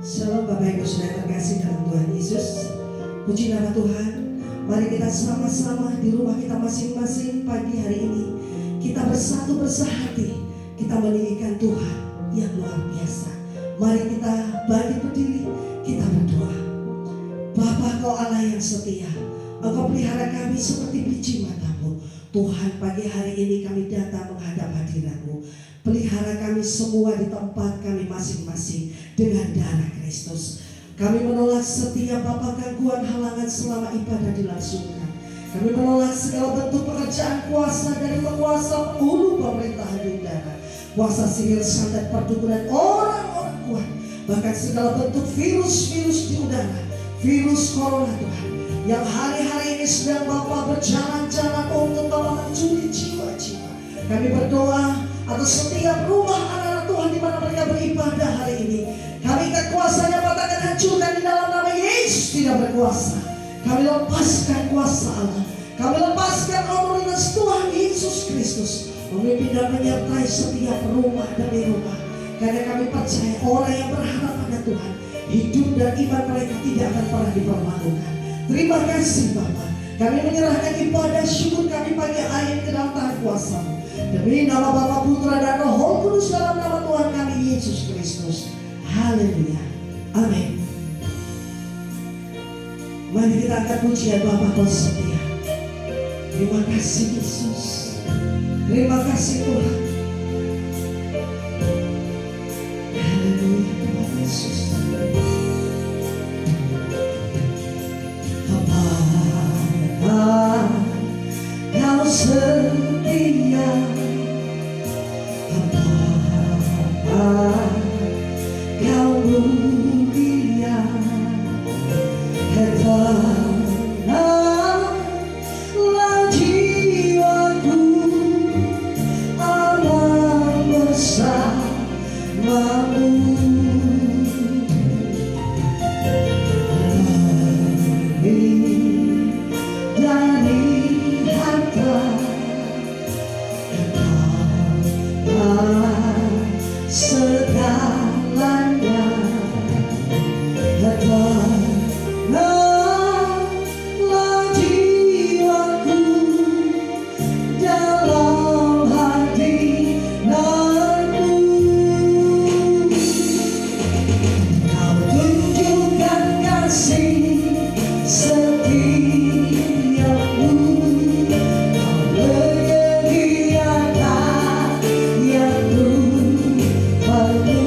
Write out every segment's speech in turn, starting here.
Shalom Bapak Ibu Saudara terkasih dalam Tuhan Yesus. Puji nama Tuhan. Mari kita sama-sama di rumah kita masing-masing pagi hari ini kita bersatu bersahati, kita meninggikan Tuhan yang luar biasa. Mari kita bangkit berdiri, kita berdoa. Bapa, Kau Allah yang setia, Engkau pelihara kami seperti biji mata-Mu. Tuhan, pagi hari ini kami datang menghadap hadirat-Mu. Pelihara kami semua di tempat kami masing-masing dengan darah Kristus. Kami menolak setiap Bapa gangguan halangan selama ibadah dilangsungkan. Kami menolak segala bentuk pekerjaan kuasa dari penguasa penghulu pemerintahan di udara, kuasa sihir, santet, perdukunan orang-orang kuat, bahkan segala bentuk virus-virus di udara, virus corona Tuhan, yang hari-hari ini sedang Bapa berjalan-jalan untuk mencuri jiwa-jiwa. Kami berdoa atas setiap rumah anak-anak Tuhan di mana mereka beribadah hari ini. Kami kekuasanya patahkan, hancurkan di dalam nama Yesus. Tidak berkuasa. Kami lepaskan kuasa Allah. Kami lepaskan otoritas Tuhan Yesus Kristus memimpin dan menyertai setiap rumah demi rumah. Karena kami percaya orang yang berharap pada Tuhan, hidup dan iman mereka tidak akan pernah dipermalukan. Terima kasih Bapa. Kami menyerahkan ibadah syukur kami pagi hari ini ke dalam tangan kuasa-Mu. Demi nama Bapa, Putra dan Roh Kudus, dalam nama Tuhan kami Yesus Kristus. Haleluya. Amin. Mari kita angkat pujian Bapa, Kau setia. Terima kasih Yesus. Terima kasih Tuhan. Haleluya Tuhan Yesus. Bapa, Kau setia. Kau mulia, hebatlah jiwaku, alam bersamamu. Dari harta segalanya, hebatlah jiwaku dalam hadirat-Mu. Kau tunjukkan kasih setiamu, Kau menyediakan yang ku perlu.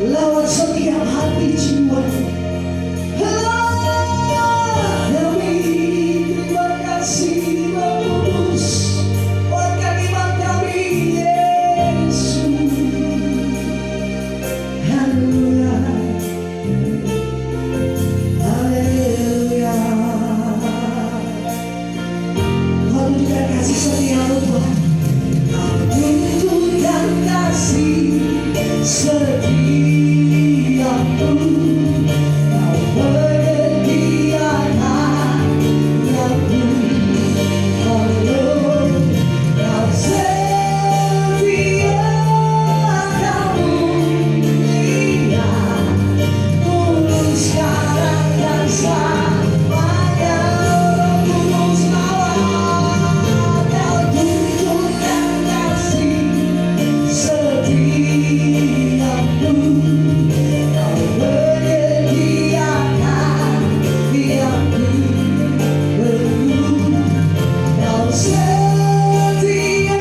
lawat setiap hati jiwa. Kami terima kasih Roh Kudus buat kalimat kami Yesus. Haleluya, haleluya. Kau tunjukkan kasih setia-Mu Tuhan. Kau tunjukkan kasih setia-Mu. Kau menyediakan yang-Mu. Oh Lord, Kau setia, Kau mulia, tulus sekarang dan selamanya. Roh Kudus lawat, Kau tunjukkan kasih setia-Mu. Kau menyediakan yang-Ku perlu. Kau setia,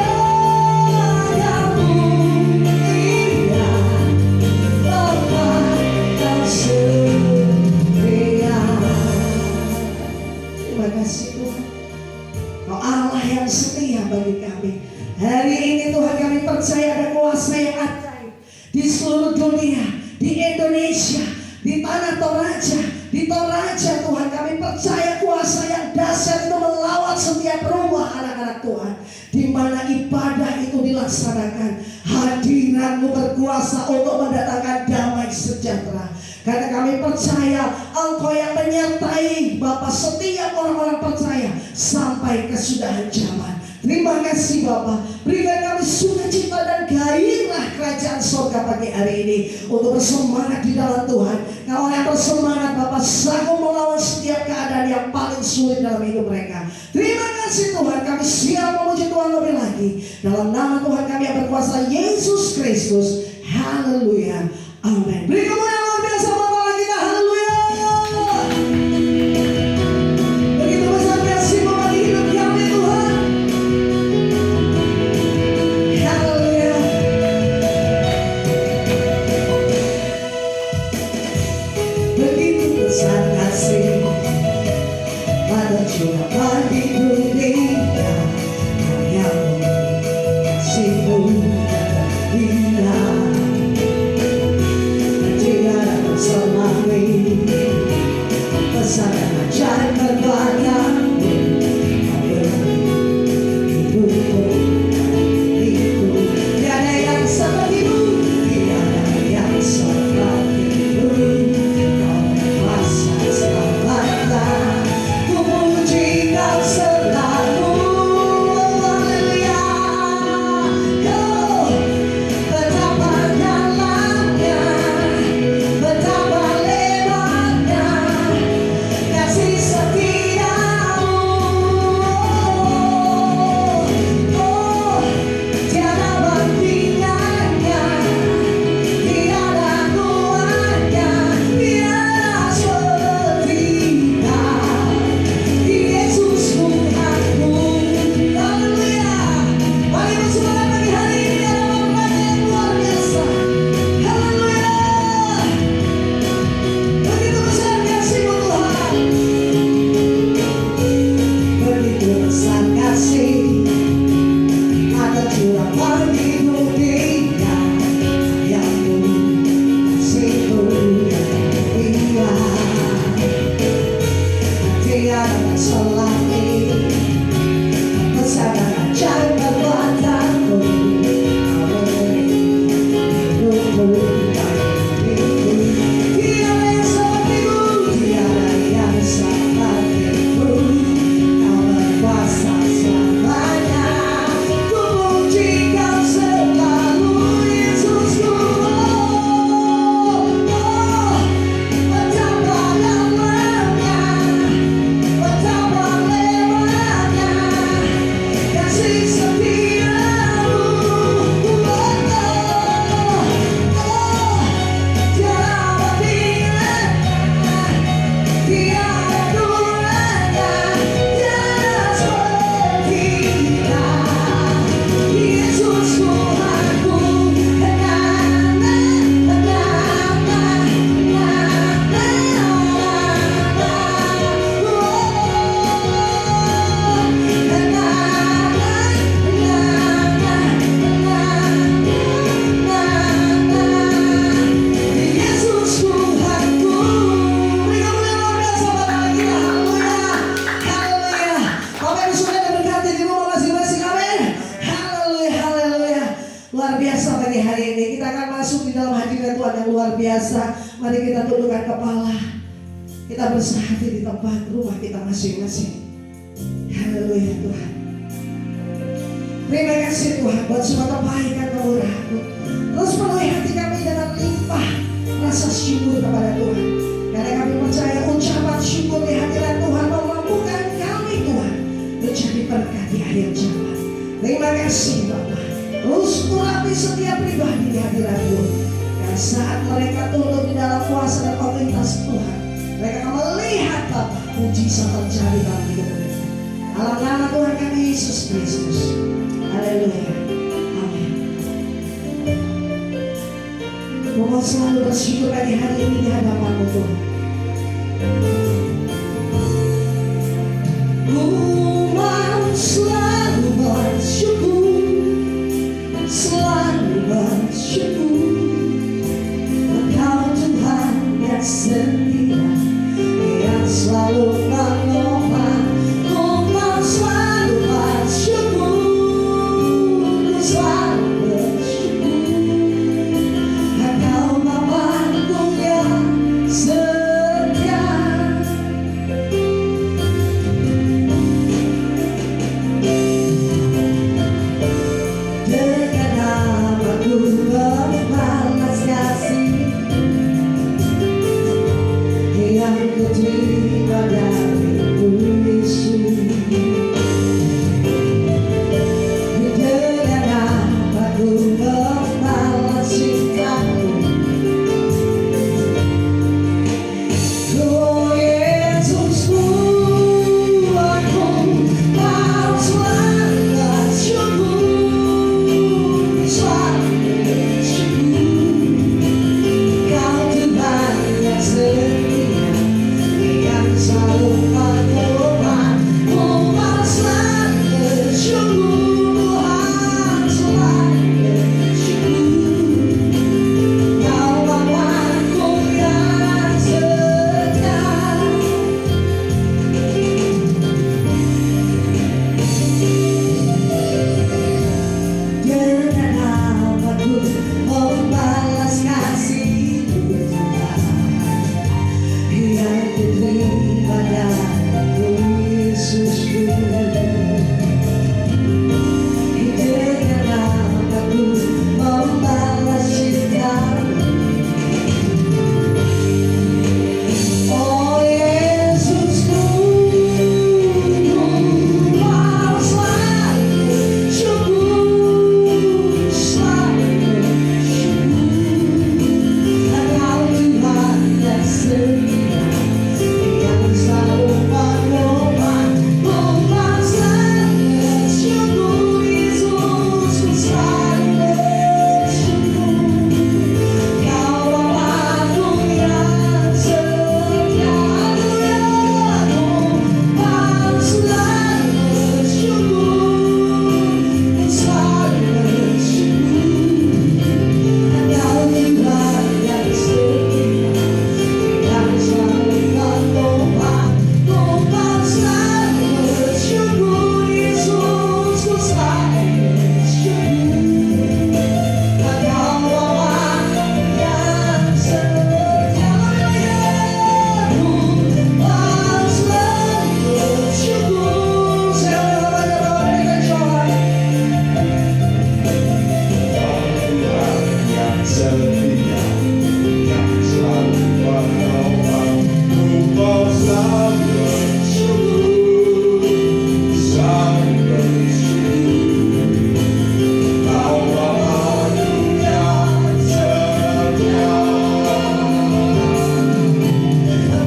Kau mulia, Bapa, Kau setia. Terima kasih Tuhan, Kau Allah yang setia bagi kami. Hari ini Tuhan kami percaya ada kuasa yang ajaib di seluruh dunia, di Indonesia, di tanah Toraja, di Toraja Tuhan kami percaya kuasa yang dahsyat itu melawat setiap rumah anak-anak Tuhan. Di mana ibadah itu dilaksanakan, hadirat-Mu berkuasa untuk mendatangkan damai sejahtera. Karena kami percaya Engkau yang menyertai Bapa setiap orang-orang percaya sampai kesudahan zaman. Terima kasih Bapa, berikan kami sukacita dan gairah kerajaan surga pagi hari ini untuk bersemangat di dalam Tuhan. Kau yang bersemangat Bapa, sanggup melawan setiap keadaan yang paling sulit dalam hidup mereka. Terima kasih Tuhan, kami siap memuji Tuhan lebih lagi. Dalam nama Tuhan kami yang berkuasa Yesus Kristus. Haleluya, amin. Beri kemuliaan luar biasa Bapa kita, haleluya. Begitu besar kasih Bapa di hidup kami Tuhan. Haleluya. Begitu besar kasih pada jiwa di dunia, hanya kasih-Mu yang indah. hadirat Tuhan yang luar biasa. Mari kita tundukkan kepala. Kita bersahati di tempat rumah kita masing-masing. Haleluya Tuhan. Terima kasih Tuhan buat semua kebaikan kemurahan-Mu. Terus penuhi hati kami dengan limpah rasa syukur kepada Tuhan. Karena kami percaya ucapan syukur di hadirat Tuhan memampukan kami Tuhan menjadi berkat di akhir zaman. Terima kasih Bapa. Terus urapi setiap pribadi di hadirat Tuhan. Dan saat mereka turun di dalam kuasa dan otoritas Tuhan, mereka akan melihat Bapa mujizat terjadi dalam hidup mereka. Dalam nama Tuhan kami Yesus Kristus. Haleluya. Amin. Mohon selalu bersyukur pagi hari ini di hadapan-Mu Tuhan. Mau selalu bersyukur, selalu bersyukur. Engkau Tuhan yang setia, yang selalu menopang. Mau selalu bersyukur, selalu bersyukur. Engkau Bapa-Ku yang setia. Dengan namaku membalas kasih yang kuterima darimu Yesus. Dengan namaku membalas cintaku. Oh Yesusku, aku mau selalu bersyukur, selalu bersyukur. Kau Tuhan yang setia, yang selalu menopang. Oh mau selalu bersyukur, Tuhan selalu bersyukur. Kau Bapa-Ku yang setia. Dengan namaku membalas kasih-Mu Tuhan, yang diterima darimu Yesusku. Dengan namaku membalas cinta-Mu. Oh Yesusku, mau selalu bersyukur, selalu bersyukur. Engkau Tuhan yang setia, yang selalu menopang. Oh mau selalu bersyukur, Yesus, selalu bersyukur. Kau Bapa-Ku yang setia. Haleluya. Mau selalu bersyukur, selalu bersyukur. Engkau Tuhan yang setia, yang selalu menopang. Oh mau selalu bersyukur, Yesus, ku selalu bersyukur. Engkau Bapa yang setia. Mau selalu bersyukur. Siapa yang joy? Yang setia, yang selalu menopang. Engkau selalu bersyukur, selalu bersyukur. Kau Bapa-Ku yang setia,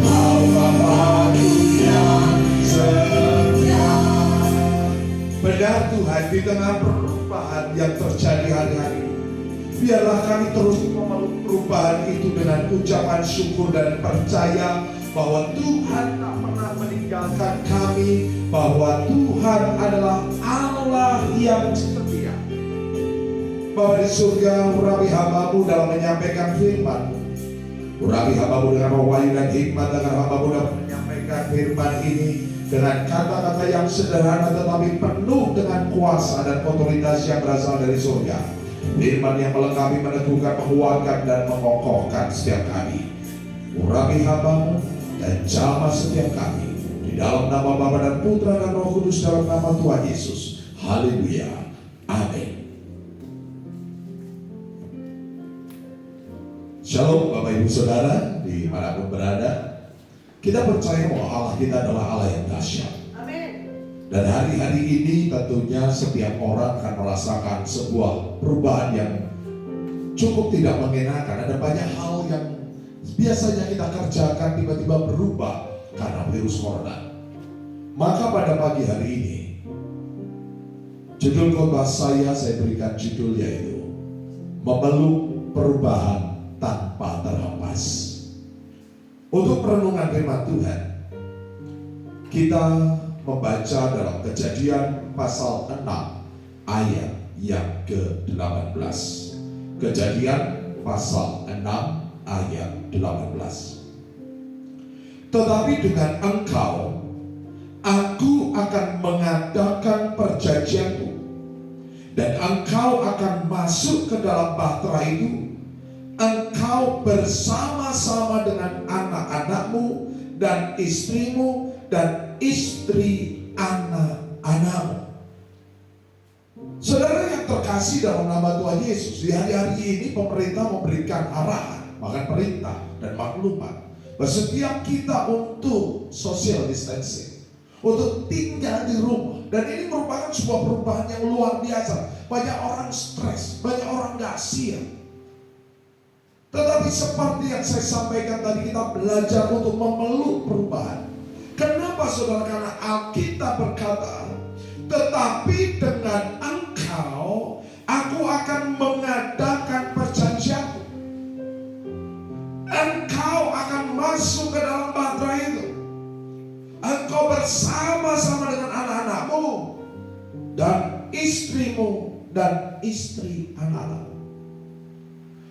Kau Bapa-Ku yang setia. Benar Tuhan, di tengah perubahan yang terjadi hari-hari ini, biarlah kami terus memeluk perubahan itu dengan ucapan syukur dan percaya bahwa Tuhan tak pernah meninggalkan kami, bahwa Tuhan adalah Allah yang setia. Bapa di surga, urapi hamba-Mu dalam menyampaikan firman. Urapi hamba-Mu dengan roh wahyu dan hikmat, agar hamba-Mu dapat menyampaikan firman ini dengan kata-kata yang sederhana tetapi penuh dengan kuasa dan otoritas yang berasal dari surga. Firman yang melengkapi, meneguhkan, menguatkan, dan mengokohkan setiap kami. Urapi hamba-Mu dan jamah setiap kami. Di dalam nama Bapa dan Putra dan Roh Kudus, dalam nama Tuhan Yesus. Haleluya. Amin. Shalom Bapak Ibu Saudara dimanapun berada. Kita percaya bahwa Allah kita adalah Allah yang dahsyat. Dan hari-hari ini tentunya setiap orang akan merasakan sebuah perubahan yang cukup tidak mengenakan. Ada banyak hal yang biasanya kita kerjakan tiba-tiba berubah karena virus corona. Maka pada pagi hari ini, judul khotbah saya berikan judul yaitu Memeluk Perubahan Tanpa Terhempas. Untuk perenungan firman Tuhan, kita membaca dalam Kejadian pasal 6 ayat yang ke-18. Kejadian pasal 6 ayat 18. Tetapi dengan engkau, aku akan mengadakan perjanjianku, dan engkau akan masuk ke dalam bahtera itu, engkau bersama-sama dengan anak-anakmu dan istrimu dan istri anak-anakmu. Saudara yang terkasih dalam nama Tuhan Yesus, di hari-hari ini pemerintah memberikan arahan, bahkan perintah dan maklumat bahwa setiap kita untuk social distancing, untuk tinggal di rumah. Dan ini merupakan sebuah perubahan yang luar biasa. Banyak orang stres, banyak orang gak siap. Tetapi seperti yang saya sampaikan tadi, kita belajar untuk memeluk perubahan. Kenapa saudara? Karena Alkitab berkata, tetapi dengan engkau, aku akan mengadakan perjanjianku. Engkau akan masuk ke dalam bahtera itu. Engkau bersama-sama dengan anak-anakmu dan istrimu dan istri anak-anakmu.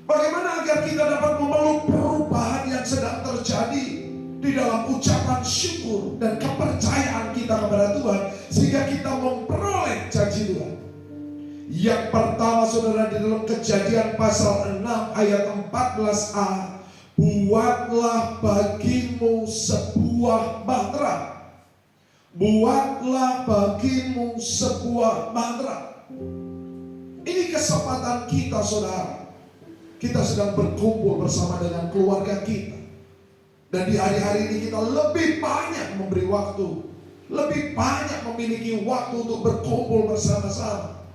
Bagaimana agar kita dapat memeluk perubahan yang sedang terjadi di dalam ucapan syukur dan kepercayaan kita kepada Tuhan, sehingga kita memperoleh janji Tuhan. Yang pertama saudara, di dalam Kejadian pasal 6 ayat 14a, buatlah bagimu sebuah bahtera. Buatlah bagimu sebuah bahtera. Ini kesempatan kita saudara. Kita sedang berkumpul bersama dengan keluarga kita. Dan di hari-hari ini kita lebih banyak memberi waktu, lebih banyak memiliki waktu untuk berkumpul bersama-sama.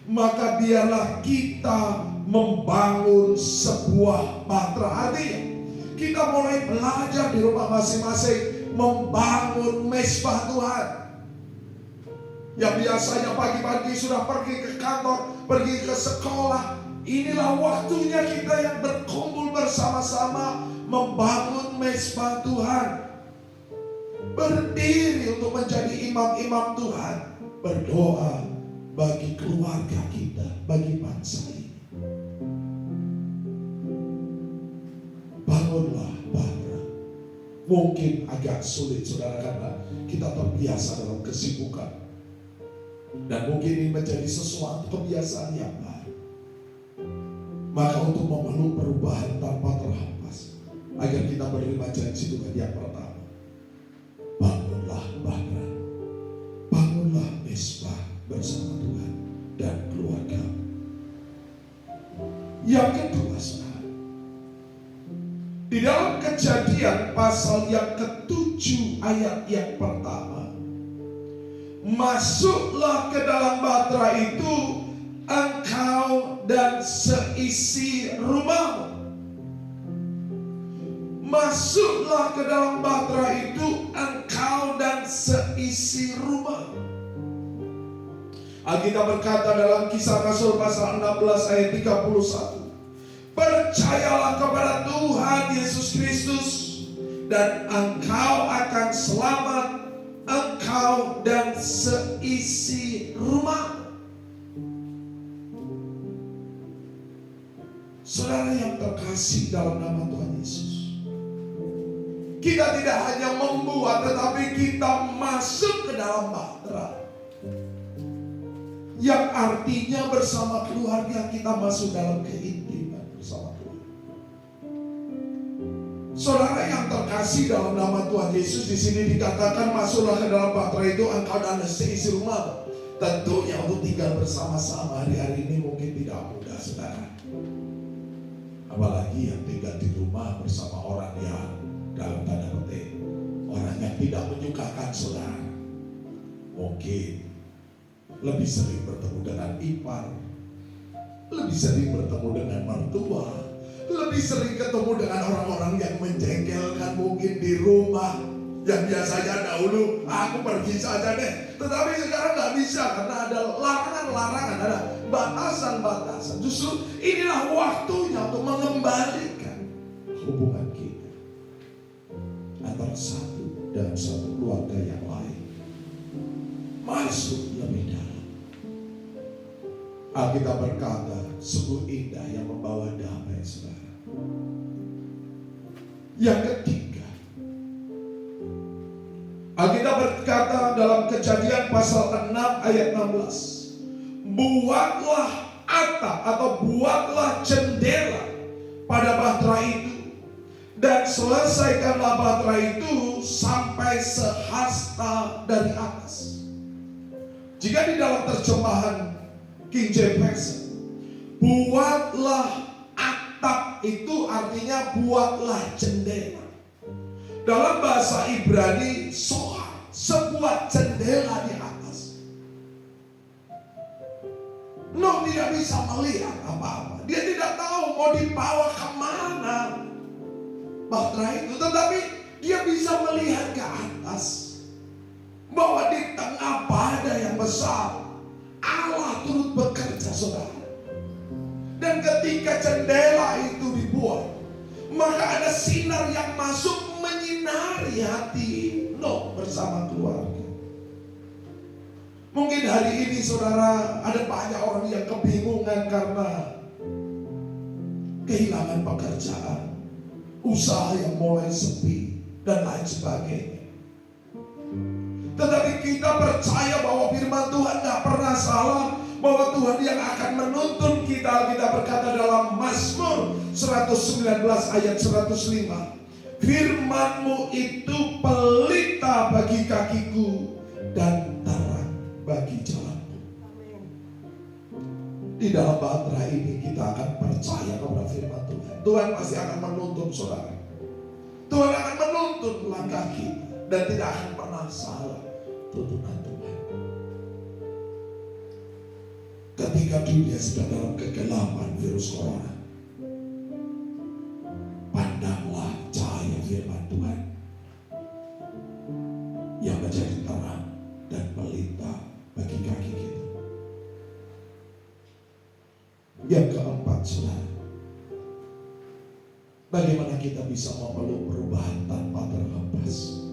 Maka biarlah kita membangun sebuah bahtera. Artinya kita mulai belajar di rumah masing-masing membangun mezbah Tuhan. Yang biasanya pagi-pagi sudah pergi ke kantor, pergi ke sekolah, inilah waktunya kita yang berkumpul bersama-sama membangun mezbah Tuhan. Berdiri untuk menjadi imam-imam Tuhan, berdoa bagi keluarga kita, bagi bangsa ini. Bangunlah bahtera. Mungkin agak sulit saudara, karena kita terbiasa dalam kesibukan, dan mungkin ini menjadi sesuatu kebiasaan yang baru. Maka untuk memeluk perubahan tanpa terhempas, agar kita menerima janji Tuhan, yang pertama, bangunlah bahtera, bangunlah mezbah bersama Tuhan dan keluarga. Yang kedua saudara, di dalam Kejadian pasal yang ke-7 ayat yang pertama, masuklah ke dalam bahtera itu engkau dan seisi rumahmu. Masuklah ke dalam bahtera itu engkau dan seisi rumahmu. Alkitab berkata dalam Kisah Rasul pasal 16 ayat 31, percayalah kepada Tuhan Yesus Kristus dan engkau akan selamat, engkau dan seisi rumah. Saudara yang terkasih dalam nama Tuhan Yesus, kita tidak hanya membuat, tetapi kita masuk ke dalam bahtera. Yang artinya bersama keluarga kita masuk dalam keintiman bersama Tuhan. Saudara yang terkasih dalam nama Tuhan Yesus, di sini dikatakan masuklah ke dalam bahtera itu engkau dan seisi rumah. Tentunya untuk tinggal bersama-sama hari-hari ini mungkin tidak mudah, saudara. Apalagi yang tinggal di rumah bersama orang yang dalam tanda petik orang yang tidak menyukakan saudara. Mungkin lebih sering bertemu dengan ipar, lebih sering bertemu dengan mertua, lebih sering ketemu dengan orang-orang yang menjengkelkan mungkin di rumah. Yang biasanya dahulu aku pergi saja deh, tetapi sekarang nggak bisa karena ada larangan-larangan, ada batasan-batasan. Justru inilah waktunya untuk mengembalikan hubungan kita antara satu dan satu keluarga yang lain masuk lebih dalam. Alkitab berkata sungguh indah yang membawa damai, saudara. Yang ketiga, Alkitab berkata dalam Kejadian pasal 6 ayat 16, buatlah atap atau buatlah jendela pada bahtera itu dan selesaikanlah bahtera itu sampai sehasta dari atas. Jika di dalam terjemahan King James Version, buatlah atap itu artinya buatlah jendela. Dalam bahasa Ibrani, sohar, sebuah jendela di atas. Nuh tidak bisa melihat apa-apa. Dia tidak tahu mau dibawa kemana bahtera itu. Tetapi dia bisa melihat ke atas, bahwa di tengah badai yang besar Allah turut bekerja, saudara. Dan ketika jendela itu dibuat, maka ada sinar yang masuk menyinari hati Nuh bersama keluarga. Mungkin hari ini saudara ada banyak orang yang kebingungan karena kehilangan pekerjaan, usaha yang mulai sepi dan lain sebagainya. Tetapi kita percaya bahwa firman Tuhan gak pernah salah, bahwa Tuhan yang akan menuntun kita. Kita berkata dalam Mazmur 119 ayat 105, firman-Mu itu pelita bagi kakiku dan terang bagi jalanku. Di dalam bahtera ini kita akan percaya kepada firman Tuhan. Tuhan pasti akan menuntun saudara. Tuhan akan menuntun langkah kita dan tidak akan pernah salah tuntunan Tuhan. Ketika dunia sedang dalam kegelapan virus corona, pandanglah cahaya firman Tuhan yang menjadi terang dan pelita bagi kaki kita. Yang keempat, saudara, bagaimana kita bisa memeluk perubahan tanpa terhempas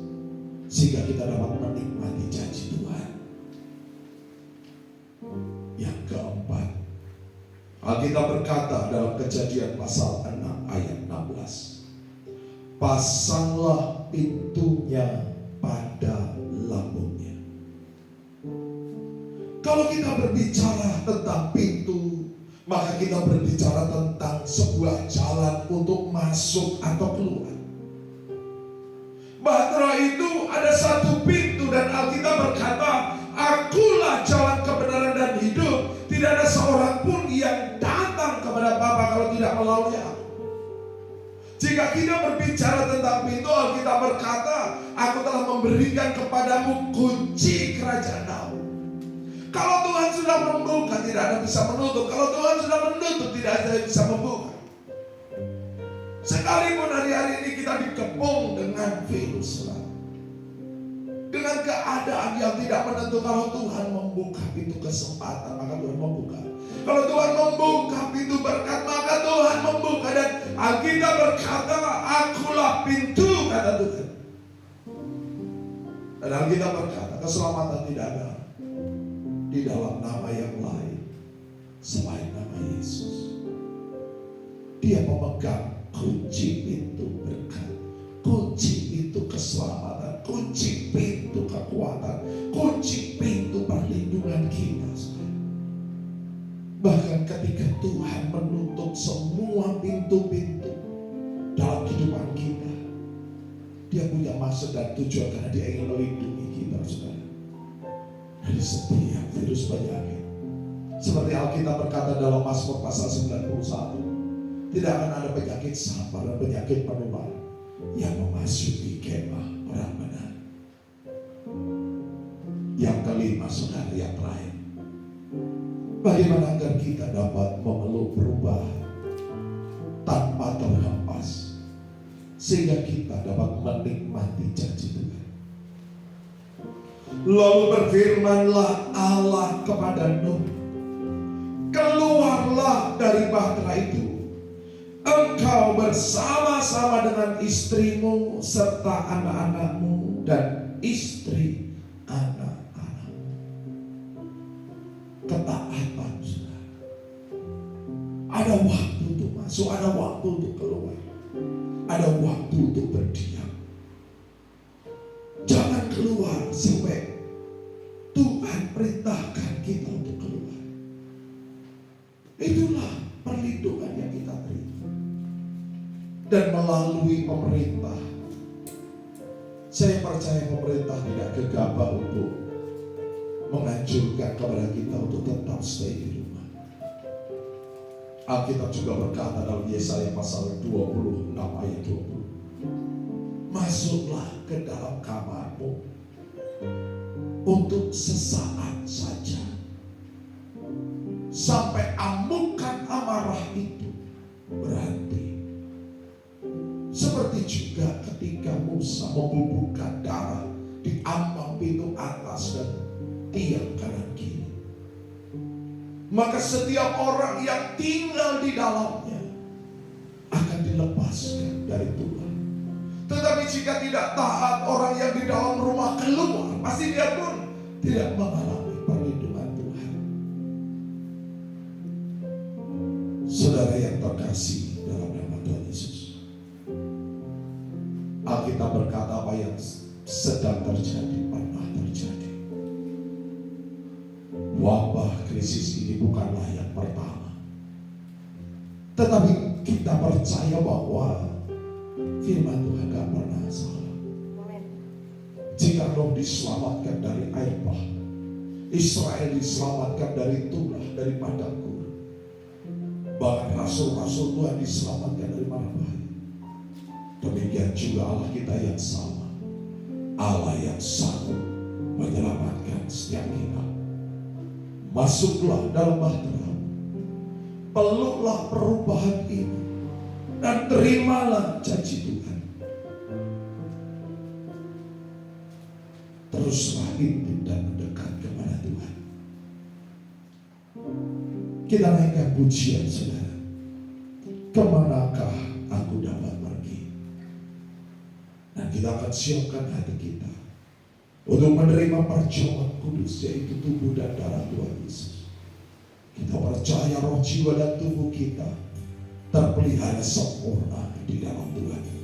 sehingga kita dapat menikmati janji Tuhan. Yang keempat, Alkitab berkata dalam Kejadian pasal 6 ayat 16, pasanglah pintunya pada lambungnya. Kalau kita berbicara tentang pintu, maka kita berbicara tentang sebuah jalan untuk masuk atau keluar. Bahtera itu ada satu pintu dan Alkitab berkata, akulah jalan kebenaran dan hidup. Tidak ada seorang pun yang datang kepada Bapa kalau tidak melalui aku. Jika kita berbicara tentang pintu, Alkitab berkata, aku telah memberikan kepadamu kunci kerajaan Daud. Kalau Tuhan sudah membuka, tidak ada bisa menutup. Kalau Tuhan sudah menutup, tidak ada yang bisa membuka. Sekalipun hari-hari ini kita dikepung dengan virus, dengan keadaan yang tidak menentu, kalau Tuhan membuka pintu kesempatan, maka Tuhan membuka. Kalau Tuhan membuka pintu berkat, maka Tuhan membuka. Dan Alkitab berkata, akulah pintu, kata Tuhan. Dan Alkitab berkata, keselamatan tidak ada di dalam nama yang lain selain nama Yesus. Dia memegang kunci pintu berkat, kunci pintu keselamatan, kunci pintu kekuatan, kunci pintu perlindungan kita. menutup semua pintu-pintu dalam kehidupan kita. Dia punya maksud dan tujuan karena dia ingin melindungi kita, saudara, dari setiap virus penyakit. Seperti Alkitab berkata dalam Mazmur pasal 91, tidak akan ada penyakit sampar dan penyakit menular yang memasuki kemah orang benar. Yang kelima, saudara, yang terakhir, bagaimana agar kita dapat memeluk perubahan tanpa terhempas, sehingga kita dapat menikmati janji Tuhan. Lalu berfirmanlah Allah kepada Nuh, keluarlah dari bahtera itu, engkau bersama-sama dengan istrimu serta anak-anakmu dan istri anak-anakmu. Ketaatan, saudara. Ada waktu untuk masuk, ada waktu untuk keluar, ada waktu untuk berdiam. Jangan keluar sampai Tuhan perintahkan kita untuk keluar. Itulah perlindungan yang kita terima. Dan melalui pemerintah, saya percaya pemerintah tidak gegabah untuk menganjurkan kepada kita untuk tetap stay di rumah. Alkitab juga berkata dalam Yesaya pasal 26 ayat 20, masuklah ke dalam kamarmu untuk sesaat saja, sampai amukan amarah itu berhenti. Seperti juga ketika Musa membubuhkan darah di ambang pintu atas dan tiang kanan kiri, maka setiap orang yang tinggal di dalamnya akan dilepaskan dari Tuhan. Tetapi jika tidak taat, orang yang di dalam rumah keluar, pasti dia pun tidak mengalami perlindungan Tuhan. Saudara yang terkasih dalam nama Tuhan Yesus, Alkitab berkata apa yang sedang terjadi pernah terjadi. Wabah krisis ini bukanlah yang pertama, tetapi kita percaya bahwa firman Tuhan gak pernah salah. Jika Nuh diselamatkan dari air bah, Israel diselamatkan dari tulah, dari padang gurun, bahkan rasul-rasul Tuhan diselamatkan dari mara bahaya. Demikian juga Allah kita yang sama, Allah yang sanggup menyelamatkan setiap kita. Masuklah dalam bahtera, peluklah perubahan ini, dan terimalah janji Tuhan. Teruslah intim dan mendekat kepada Tuhan. Kita naikkan pujian, saudara. Kemanakah aku dapat pergi? Dan kita akan siapkan hati kita untuk menerima perjamuan kudus, yaitu tubuh dan darah Tuhan Yesus. Kita percaya roh, jiwa, dan tubuh kita terpelihara sempurna di dalam Tuhan.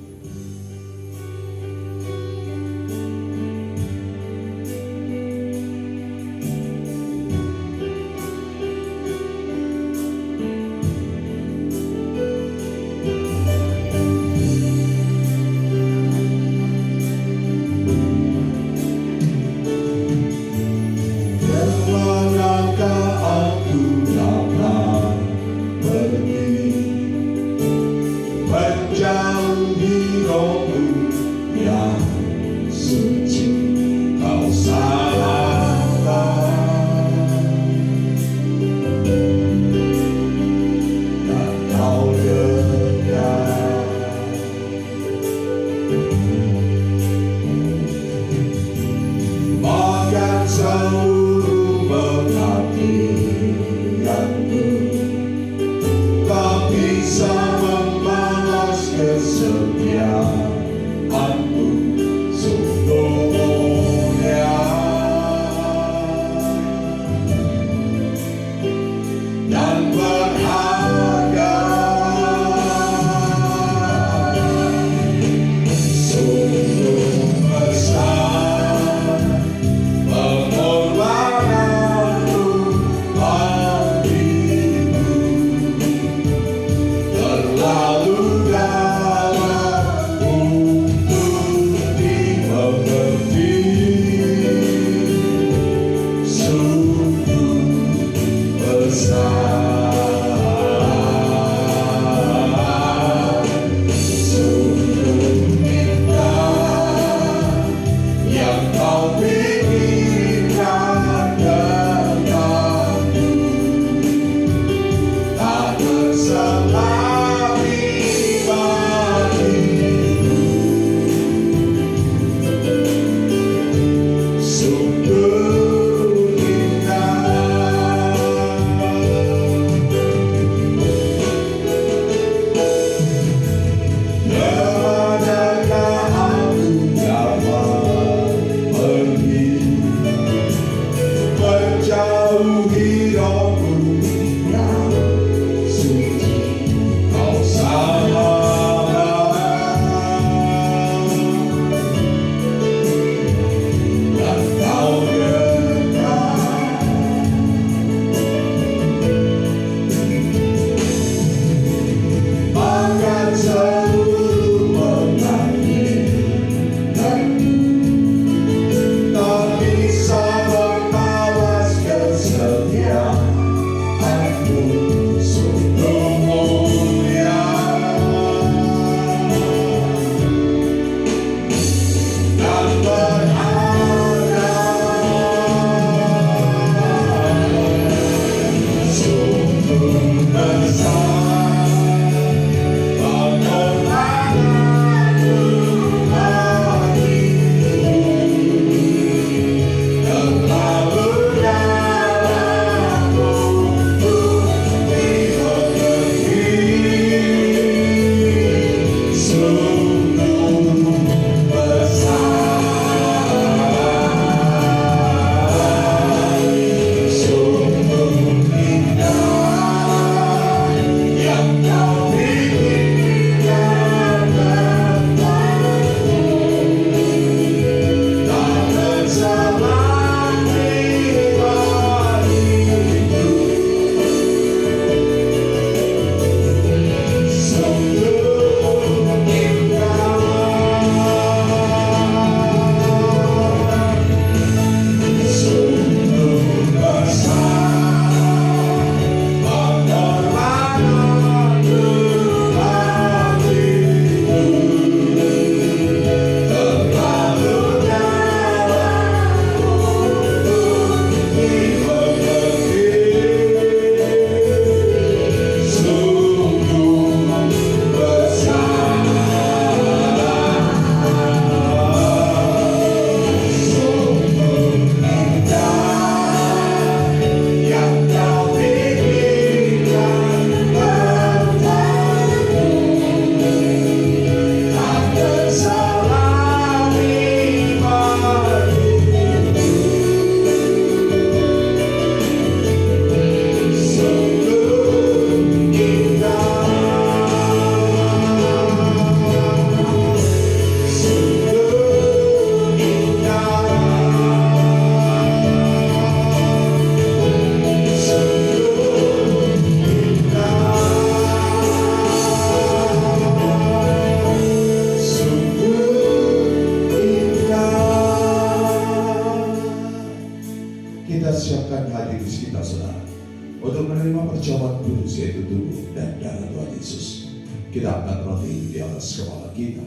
perjamuan kudus yaitu tubuh dan darah Tuhan Yesus. Kita angkat roti di atas kepala kita.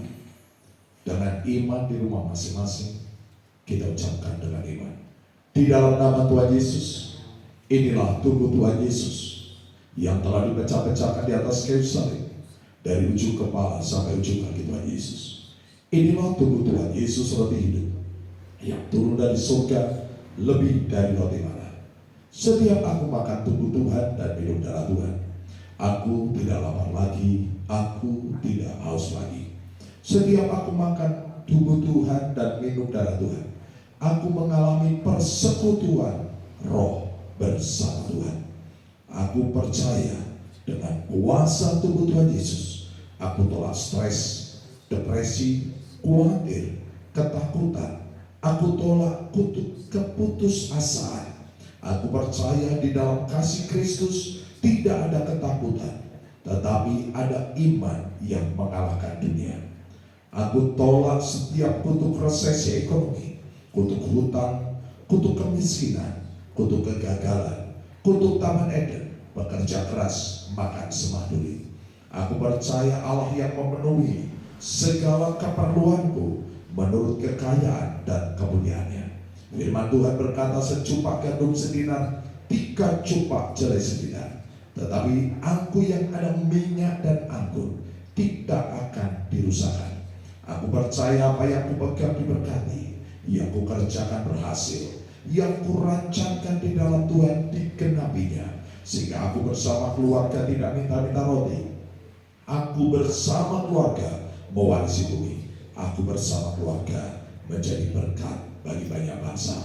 Dengan iman di rumah masing-masing, kita ucapkan dengan iman. Di dalam nama Tuhan Yesus, inilah tubuh Tuhan Yesus yang telah dipecah-pecahkan di atas kayu salib dari ujung kepala sampai ujung kaki Tuhan Yesus. Inilah tubuh Tuhan Yesus roti hidup yang turun dari surga lebih dari roti mana. Setiap aku makan tubuh Tuhan dan minum darah Tuhan, aku tidak lapar lagi, aku tidak haus lagi. Setiap aku makan tubuh Tuhan dan minum darah Tuhan, aku mengalami persekutuan roh bersama Tuhan. Aku percaya dengan kuasa tubuh Tuhan Yesus, aku tolak stres, depresi, khawatir, ketakutan. Aku tolak keputusasaan. Aku percaya di dalam kasih Kristus tidak ada ketakutan, tetapi ada iman yang mengalahkan dunia. Aku tolak setiap kutuk resesi ekonomi, kutuk hutang, kutuk kemiskinan, kutuk kegagalan, kutuk Taman Eden, bekerja keras, makan semah-duri. Aku percaya Allah yang memenuhi segala keperluanku menurut kekayaan dan kemuliaannya. Firman Tuhan berkata, secupak gandum sedinar, 3 cupak jelai sedinar. Tetapi aku yang ada minyak dan anggur tidak akan dirusakkan. Aku percaya apa yang kupegang diberkati, yang kukerjakan berhasil, yang kurancangkan di dalam Tuhan digenapinya. Sehingga aku bersama keluarga tidak minta-minta roti. Aku bersama keluarga mewarisi bumi. Aku bersama keluarga menjadi berkat bagi banyak bangsa.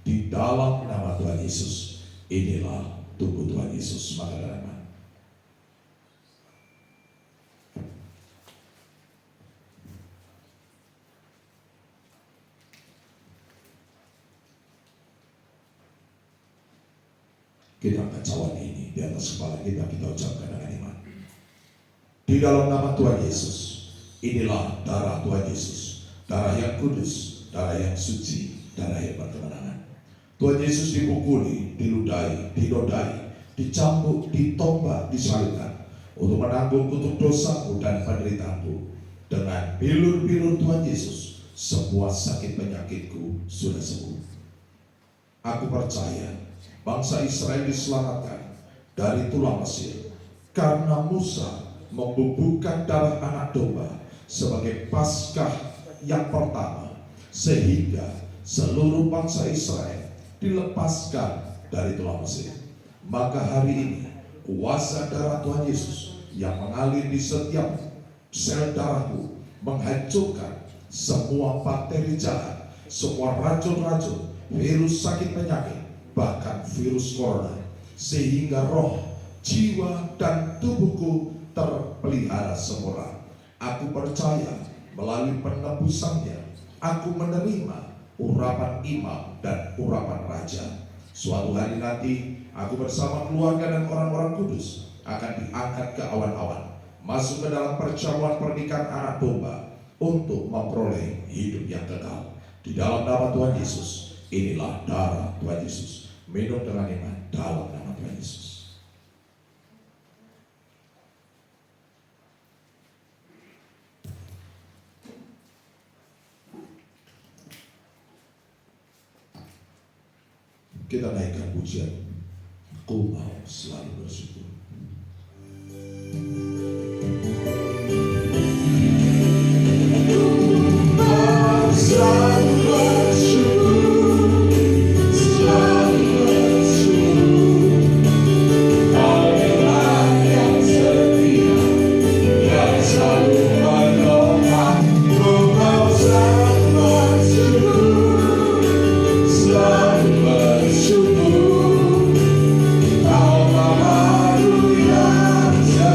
Di dalam nama Tuhan Yesus, inilah tubuh Tuhan Yesus. Maka dalam kita angkat cawan ini di atas kepala kita, kita ucapkan dengan iman. Di dalam nama Tuhan Yesus, inilah darah Tuhan Yesus, darah yang kudus, darah yang suci, darah yang berkemenangan. Tuhan Yesus dipukuli, diludahi, dinodai, dicambuk, ditombak, disalibkan untuk menanggung kutuk dosaku dan penderitaanku. Dengan bilur-bilur Tuhan Yesus, semua sakit penyakitku sudah sembuh. Aku percaya bangsa Israel diselamatkan dari tulang Mesir karena Musa membubuhkan darah anak domba sebagai Paskah yang pertama, sehingga seluruh bangsa Israel dilepaskan dari tulang Mesir. Maka hari ini kuasa darah Tuhan Yesus yang mengalir di setiap sel darahku menghancurkan semua bakteri jahat, semua racun-racun, virus sakit penyakit, bahkan virus corona, sehingga roh, jiwa, dan tubuhku terpelihara sempurna. Aku percaya melalui penebusannya, aku menerima urapan imam dan urapan raja. Suatu hari nanti, aku bersama keluarga dan orang-orang kudus akan diangkat ke awan-awan, masuk ke dalam perjamuan pernikahan anak domba untuk memperoleh hidup yang kekal. Di dalam nama Tuhan Yesus, inilah darah Tuhan Yesus. Minum dengan iman dalam nama Tuhan Yesus. Kita naikkan pujian, Ku mau selalu bersyukur. Selalu bersyukur, selalu bersyukur. Kaulah yang setia, yang selalu menolong. Ku mau selalu bersyukur, selalu bersyukur. Kau Bapa-Ku yang setia.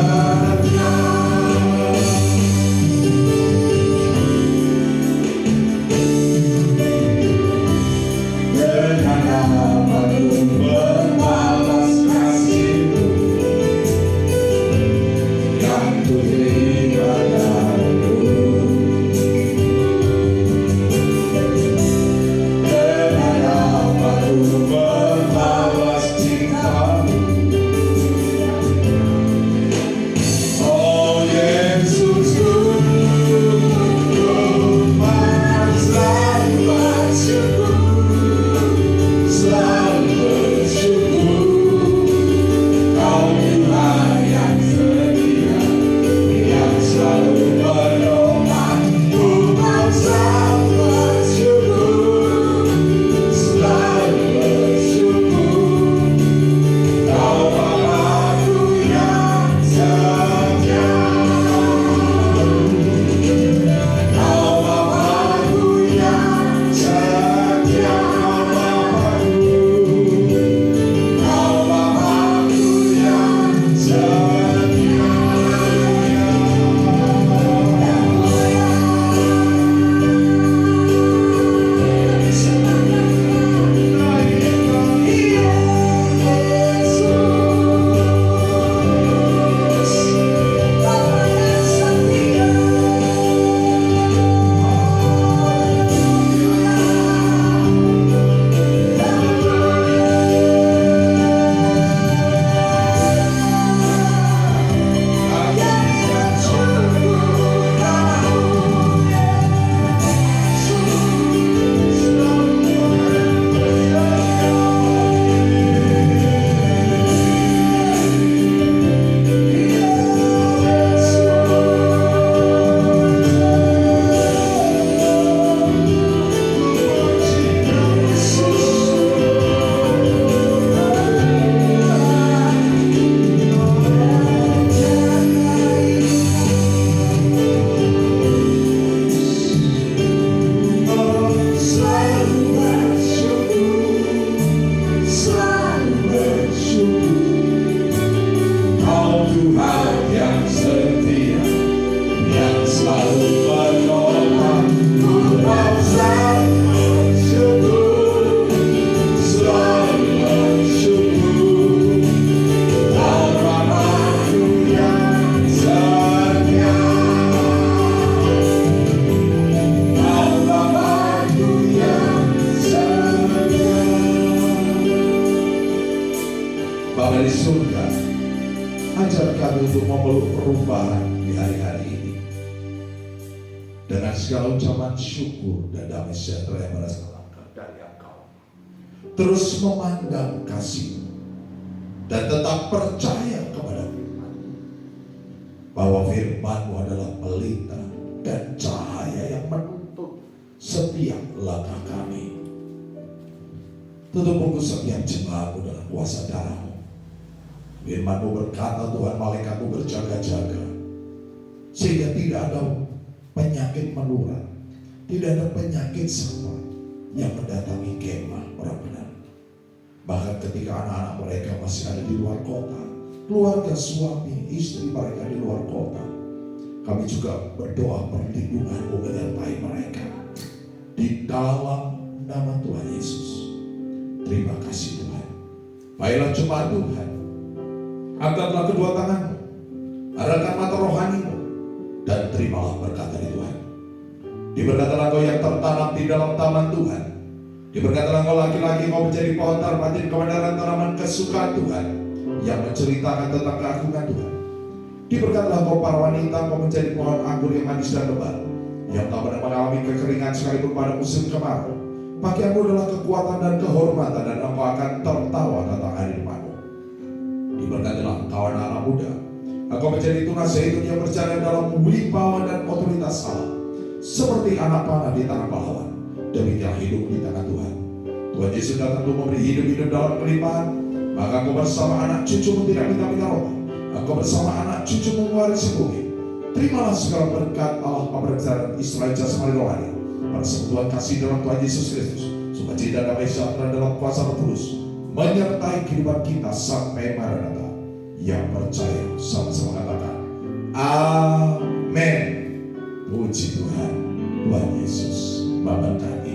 Bapa di surga, ajar kami untuk memeluk perubahan di hari-hari ini dengan segala ucapan syukur dan damai sejahtera yang berasal dari Engkau. Terus memandang kasih dan tetap percaya kepada firman, bahwa firman-Mu adalah pelita dan cahaya yang menuntun setiap langkah kami. Tutup bungkus setiap jemaat-Mu dalam kuasa darah-Mu. Firman-Mu berkata, Tuhan, malaikat-Mu berjaga-jaga sehingga tidak ada penyakit menular, tidak ada penyakit sama yang mendatangi kemah orang benar. Bahkan ketika anak-anak mereka masih ada di luar kota, keluarga suami istri mereka di luar kota, kami juga berdoa perlindungan-Mu menyertai mereka di dalam nama Tuhan Yesus. Terima kasih Tuhan. Baiklah jemaat Tuhan, angkatlah kedua tanganmu, arahkan mata rohanimu, dan terimalah berkat dari Tuhan. Diberkatilah kau yang tertanam di dalam taman Tuhan. Diberkatilah kau laki-laki, kau menjadi pohon terpatin kebenaran tanaman kesukaan Tuhan yang menceritakan tentang keagungan Tuhan. Diberkatilah kau para wanita, kau menjadi pohon anggur yang manis dan lebat, yang tak pernah mengalami kekeringan sekalipun pada musim kemarau. Pakaianmu adalah kekuatan dan kehormatan, dan engkau akan tertawa tentang hari depanmu. Diberkatilah engkau anak-anak muda, engkau menjadi tunas zaitun yang berjalan dalam wibawa dan otoritas Allah, seperti anak panah di tangan pahlawan. Demikian hidup di tangan Tuhan. Tuhan Yesus datang untuk memberi hidup dalam kelimpahan. Maka engkau bersama anak cucumu tidak minta-minta roh, engkau bersama anak cucumu mewarisi bumi. Terimalah segala berkat Allah pemerintah Israel jasmani rohani, persekutuan kasih dalam Tuhan Yesus Kristus, sukacita damai sejahtera dalam kuasa Roh Kudus menyertai kehidupan kita sampai Maranatha. Yang percaya sama-sama katakan amin. Puji Tuhan. Tuhan Yesus memberkati.